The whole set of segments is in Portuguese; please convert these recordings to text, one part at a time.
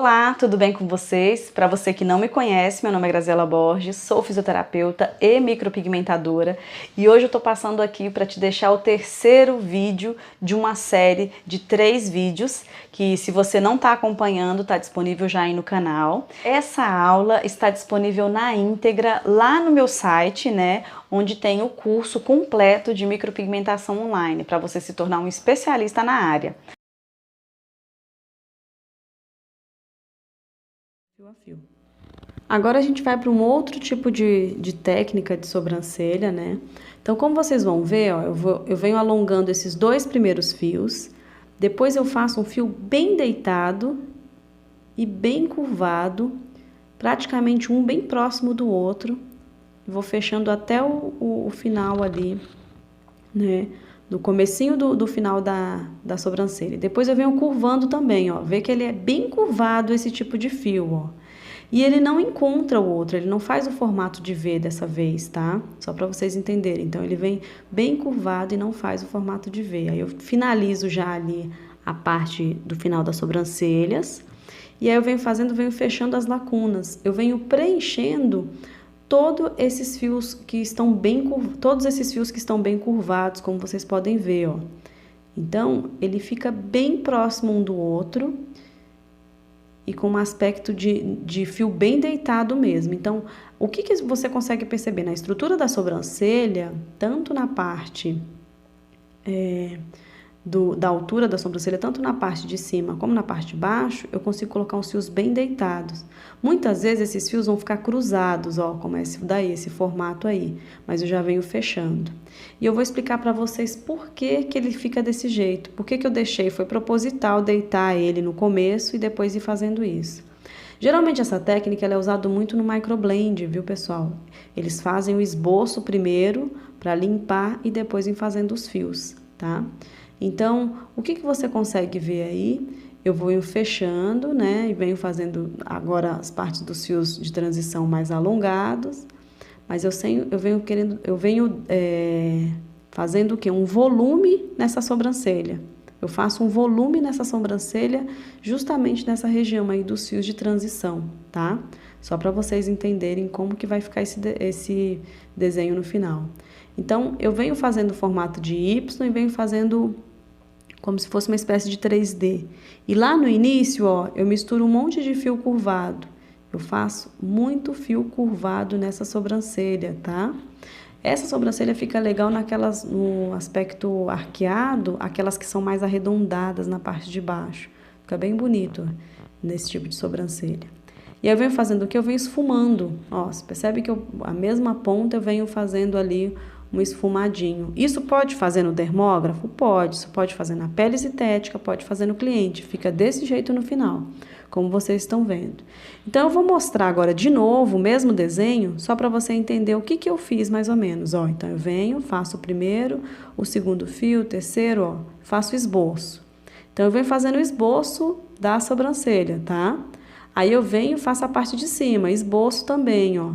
Olá, tudo bem com vocês? Para você que não me conhece, meu nome é Graziela Borges, sou fisioterapeuta e micropigmentadora e hoje eu tô passando aqui para te deixar o terceiro vídeo de uma série de 3 vídeos que, se você não está acompanhando, está disponível já aí no canal. Essa aula está disponível na íntegra lá no meu site, né? Onde tem o curso completo de micropigmentação online para você se tornar um especialista na área. Agora a gente vai para um outro tipo de técnica de sobrancelha, né? Então, como vocês vão ver, ó, eu venho alongando esses 2 primeiros fios, depois eu faço um fio bem deitado e bem curvado, praticamente um bem próximo do outro, vou fechando até o final ali, né? No comecinho do final da sobrancelha. Depois eu venho curvando também, ó, vê que ele é bem curvado esse tipo de fio, ó. E ele não encontra o outro, ele não faz o formato de V dessa vez, tá? Só para vocês entenderem. Então, ele vem bem curvado e não faz o formato de V. Aí eu finalizo já ali a parte do final das sobrancelhas. E aí eu venho fechando as lacunas. Eu venho preenchendo todos esses fios que estão bem curvados, como vocês podem ver, ó. Então, ele fica bem próximo um do outro e com um aspecto de fio bem deitado mesmo. Então, o que você consegue perceber? Na estrutura da sobrancelha, tanto na parte da altura da sobrancelha, tanto na parte de cima como na parte de baixo, eu consigo colocar uns fios bem deitados. Muitas vezes esses fios vão ficar cruzados, ó, como esse formato aí, mas eu já venho fechando. E eu vou explicar para vocês por que ele fica desse jeito, por que eu deixei, foi proposital deitar ele no começo e depois ir fazendo isso. Geralmente essa técnica ela é usada muito no microblend, viu, pessoal? Eles fazem o esboço primeiro para limpar e depois ir fazendo os fios, tá? Então, o que você consegue ver aí? Eu vou fechando, né? E venho fazendo agora as partes dos fios de transição mais alongados. Mas eu venho fazendo o quê? Um volume nessa sobrancelha. Eu faço um volume nessa sobrancelha justamente nessa região aí dos fios de transição, tá? Só para vocês entenderem como que vai ficar esse desenho no final. Então, eu venho fazendo o formato de Y e venho fazendo como se fosse uma espécie de 3D. E lá no início, ó, eu misturo um monte de fio curvado. Eu faço muito fio curvado nessa sobrancelha, tá? Essa sobrancelha fica legal no aspecto arqueado, aquelas que são mais arredondadas na parte de baixo. Fica bem bonito nesse tipo de sobrancelha. E aí eu venho fazendo o que? Eu venho esfumando. Ó, você percebe que a mesma ponta eu venho fazendo ali um esfumadinho. Isso pode fazer no dermógrafo? Pode. Isso pode fazer na pele sintética, pode fazer no cliente. Fica desse jeito no final, como vocês estão vendo. Então, eu vou mostrar agora de novo o mesmo desenho, só para você entender o que eu fiz mais ou menos. Ó, então, eu venho, faço o primeiro, o segundo fio, o terceiro, ó, faço o esboço. Então, eu venho fazendo o esboço da sobrancelha, tá? Aí, eu venho e faço a parte de cima, esboço também, ó.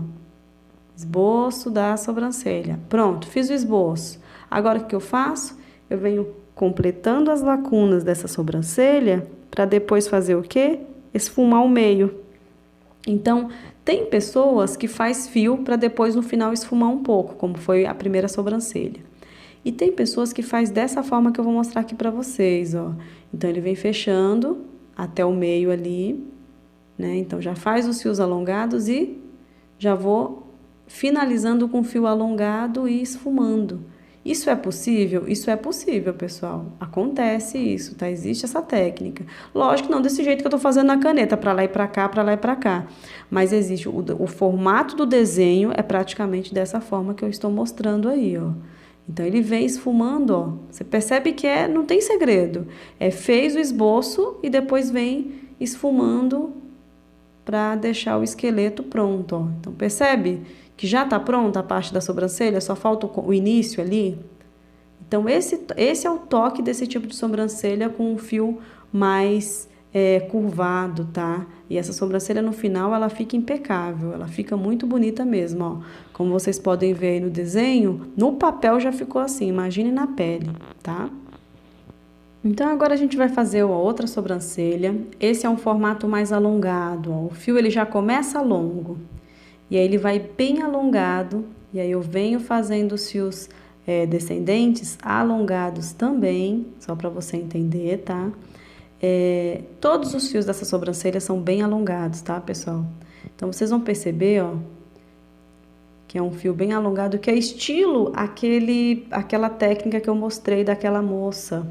Esboço da sobrancelha. Pronto, fiz o esboço. Agora, o que eu faço? Eu venho completando as lacunas dessa sobrancelha para depois fazer o quê? Esfumar o meio. Então, tem pessoas que faz fio para depois no final esfumar um pouco, como foi a primeira sobrancelha. E tem pessoas que faz dessa forma que eu vou mostrar aqui para vocês, ó. Então, ele vem fechando até o meio ali, né? Então, já faz os fios alongados e já vou finalizando com fio alongado e esfumando. Isso é possível? Isso é possível, pessoal. Acontece isso, tá? Existe essa técnica. Lógico que não desse jeito que eu tô fazendo na caneta, para lá e para cá, para lá e para cá. Mas existe o formato do desenho é praticamente dessa forma que eu estou mostrando aí, ó. Então, ele vem esfumando, ó. Você percebe que não tem segredo. Fez o esboço e depois vem esfumando para deixar o esqueleto pronto, ó. Então, percebe que já está pronta a parte da sobrancelha, só falta o início ali? Então, esse é o toque desse tipo de sobrancelha com um fio mais curvado, tá? E essa sobrancelha no final, ela fica impecável, ela fica muito bonita mesmo, ó. Como vocês podem ver aí no desenho, no papel já ficou assim, imagine na pele, tá? Então agora a gente vai fazer a outra sobrancelha. Esse é um formato mais alongado, ó. O fio ele já começa longo e aí ele vai bem alongado e aí eu venho fazendo os fios descendentes alongados também, só para você entender, tá? Todos os fios dessa sobrancelha são bem alongados, tá, pessoal? Então vocês vão perceber, ó, que é um fio bem alongado, que é estilo aquela técnica que eu mostrei daquela moça,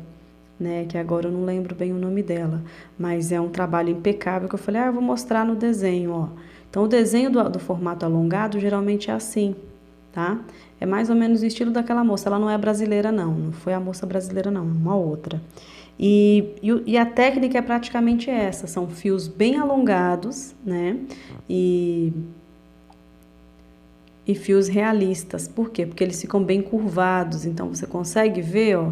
né, que agora eu não lembro bem o nome dela, mas é um trabalho impecável que eu falei, eu vou mostrar no desenho, ó. Então, o desenho do formato alongado geralmente é assim, tá? É mais ou menos o estilo daquela moça, ela não é brasileira não foi a moça brasileira não, é uma outra. E a técnica é praticamente essa, são fios bem alongados, né, e fios realistas. Por quê? Porque eles ficam bem curvados, então você consegue ver, ó,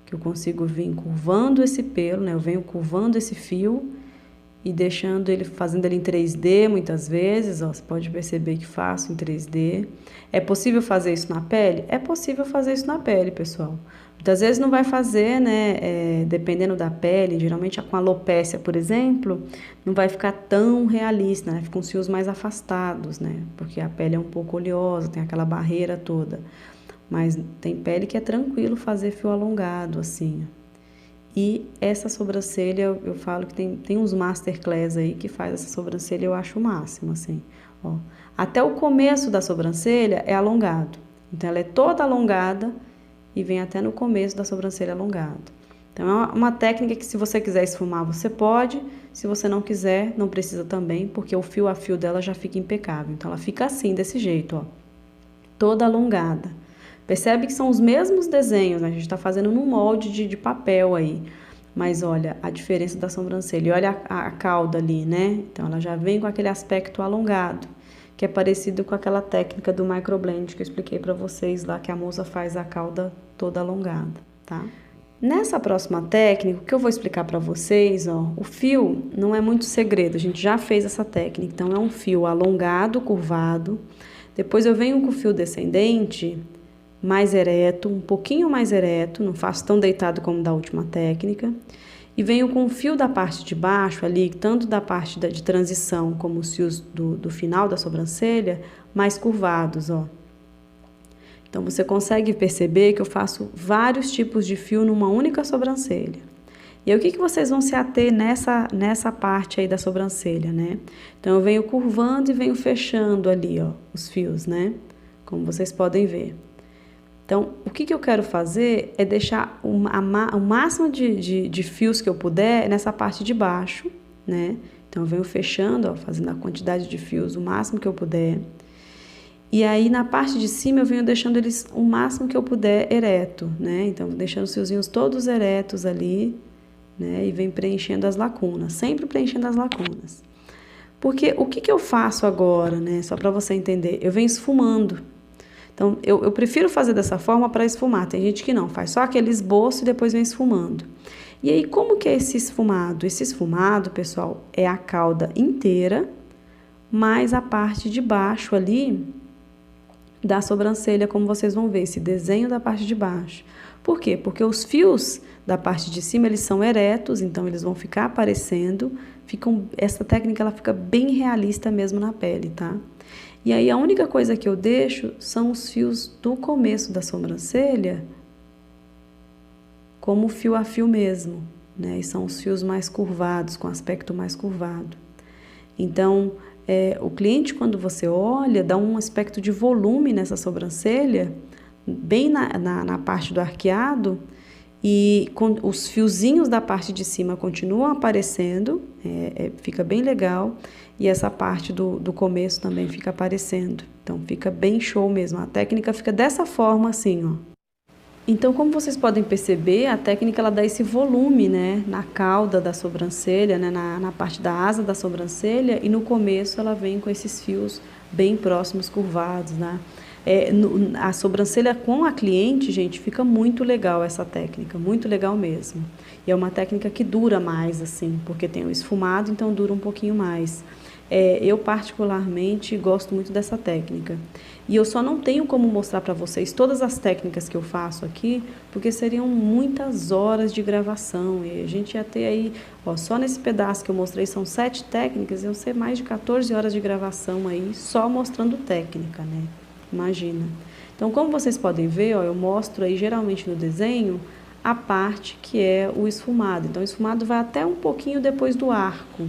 que eu consigo vir curvando esse pelo, né? Eu venho curvando esse fio e deixando ele, fazendo ele em 3D muitas vezes, ó, você pode perceber que faço em 3D. É possível fazer isso na pele? É possível fazer isso na pele, pessoal. Muitas vezes não vai fazer, né, dependendo da pele, geralmente com alopécia, por exemplo, não vai ficar tão realista, né, ficam os fios mais afastados, né, porque a pele é um pouco oleosa, tem aquela barreira toda. Mas tem pele que é tranquilo fazer fio alongado, assim. E essa sobrancelha, eu falo que tem uns masterclass aí que faz essa sobrancelha, eu acho o máximo, assim. Ó. Até o começo da sobrancelha é alongado. Então, ela é toda alongada e vem até no começo da sobrancelha alongado. Então, é uma técnica que se você quiser esfumar, você pode. Se você não quiser, não precisa também, porque o fio a fio dela já fica impecável. Então, ela fica assim, desse jeito, ó. Toda alongada. Percebe que são os mesmos desenhos, né? A gente está fazendo num molde de papel aí. Mas olha a diferença da sobrancelha. E olha a cauda ali, né? Então, ela já vem com aquele aspecto alongado, que é parecido com aquela técnica do microblend que eu expliquei para vocês lá, que a moça faz a cauda toda alongada, tá? Nessa próxima técnica, o que eu vou explicar para vocês, ó, o fio não é muito segredo, a gente já fez essa técnica. Então, é um fio alongado, curvado. Depois eu venho com o fio descendente mais ereto, um pouquinho mais ereto, não faço tão deitado como da última técnica. E venho com o fio da parte de baixo ali, tanto da parte de transição como os fios do final da sobrancelha, mais curvados, ó. Então, você consegue perceber que eu faço vários tipos de fio numa única sobrancelha. E aí, o que vocês vão se ater nessa parte aí da sobrancelha, né? Então, eu venho curvando e venho fechando ali, ó, os fios, né? Como vocês podem ver. Então, o que eu quero fazer é deixar o máximo de fios que eu puder nessa parte de baixo, né? Então, eu venho fechando, ó, fazendo a quantidade de fios o máximo que eu puder. E aí, na parte de cima, eu venho deixando eles o máximo que eu puder ereto, né? Então, deixando os fiozinhos todos eretos ali, né? E venho preenchendo as lacunas, sempre preenchendo as lacunas. Porque o que eu faço agora, né? Só para você entender, eu venho esfumando. Então, eu prefiro fazer dessa forma para esfumar. Tem gente que não, faz só aquele esboço e depois vem esfumando. E aí, como que é esse esfumado? Esse esfumado, pessoal, é a cauda inteira, mais a parte de baixo ali da sobrancelha, como vocês vão ver, esse desenho da parte de baixo. Por quê? Porque os fios da parte de cima, eles são eretos, então eles vão ficar aparecendo. Essa técnica, ela fica bem realista mesmo na pele, tá? E aí, a única coisa que eu deixo são os fios do começo da sobrancelha, como fio a fio mesmo, né? E são os fios mais curvados, com aspecto mais curvado. Então, o cliente, quando você olha, dá um aspecto de volume nessa sobrancelha, bem na parte do arqueado, e com os fiozinhos da parte de cima continuam aparecendo, fica bem legal, e essa parte do começo também fica aparecendo. Então, fica bem show mesmo. A técnica fica dessa forma, assim, ó. Então, como vocês podem perceber, a técnica ela dá esse volume, né, na cauda da sobrancelha, né, na parte da asa da sobrancelha, e no começo ela vem com esses fios bem próximos, curvados, né. A sobrancelha com a cliente, gente, fica muito legal essa técnica, muito legal mesmo. E é uma técnica que dura mais, assim, porque tem o esfumado, então dura um pouquinho mais. Eu particularmente gosto muito dessa técnica. E eu só não tenho como mostrar para vocês todas as técnicas que eu faço aqui, porque seriam muitas horas de gravação. E a gente ia ter aí, ó, só nesse pedaço que eu mostrei, são 7 técnicas, iam ser mais de 14 horas de gravação aí, só mostrando técnica, né? Imagina. Então, como vocês podem ver, ó, eu mostro aí geralmente no desenho a parte que é o esfumado. Então, o esfumado vai até um pouquinho depois do arco.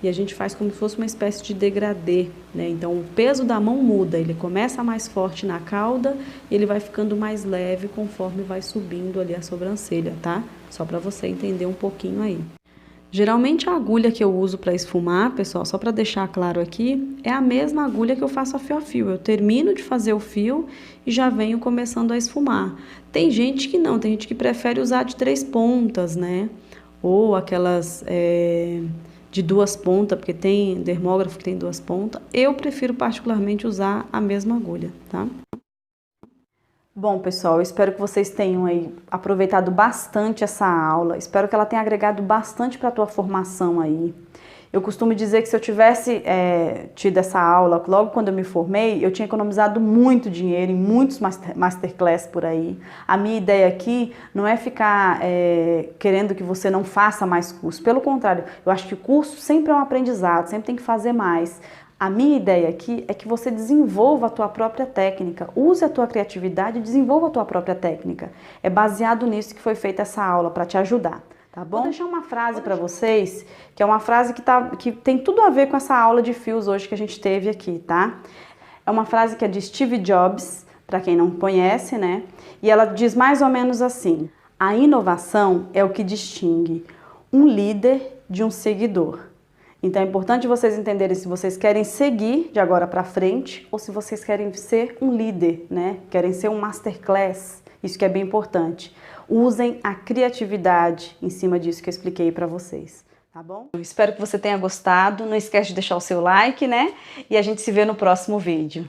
E a gente faz como se fosse uma espécie de degradê, né? Então o peso da mão muda, ele começa mais forte na cauda e ele vai ficando mais leve conforme vai subindo ali a sobrancelha, tá? Só para você entender um pouquinho aí. Geralmente a agulha que eu uso para esfumar, pessoal, só para deixar claro aqui, é a mesma agulha que eu faço a fio a fio. Eu termino de fazer o fio e já venho começando a esfumar. Tem gente que não, tem gente que prefere usar de 3 pontas, né? Ou aquelas de 2 pontas, porque tem dermógrafo que tem 2 pontas. Eu prefiro particularmente usar a mesma agulha, tá? Bom, pessoal, eu espero que vocês tenham aí aproveitado bastante essa aula. Espero que ela tenha agregado bastante para a tua formação aí. Eu costumo dizer que se eu tivesse tido essa aula logo quando eu me formei, eu tinha economizado muito dinheiro em muitos masterclass por aí. A minha ideia aqui não é ficar querendo que você não faça mais curso. Pelo contrário, eu acho que o curso sempre é um aprendizado, sempre tem que fazer mais. A minha ideia aqui é que você desenvolva a tua própria técnica, use a tua criatividade e desenvolva a tua própria técnica. É baseado nisso que foi feita essa aula, para te ajudar. Tá bom? Vou deixar uma frase para vocês, que é uma frase que tem tudo a ver com essa aula de fios hoje que a gente teve aqui, tá? É uma frase que é de Steve Jobs, para quem não conhece, né? E ela diz mais ou menos assim: a inovação é o que distingue um líder de um seguidor. Então é importante vocês entenderem se vocês querem seguir de agora para frente ou se vocês querem ser um líder, né? Querem ser um masterclass. Isso que é bem importante. Usem a criatividade em cima disso que eu expliquei para vocês, tá bom? Eu espero que você tenha gostado. Não esquece de deixar o seu like, né? E a gente se vê no próximo vídeo.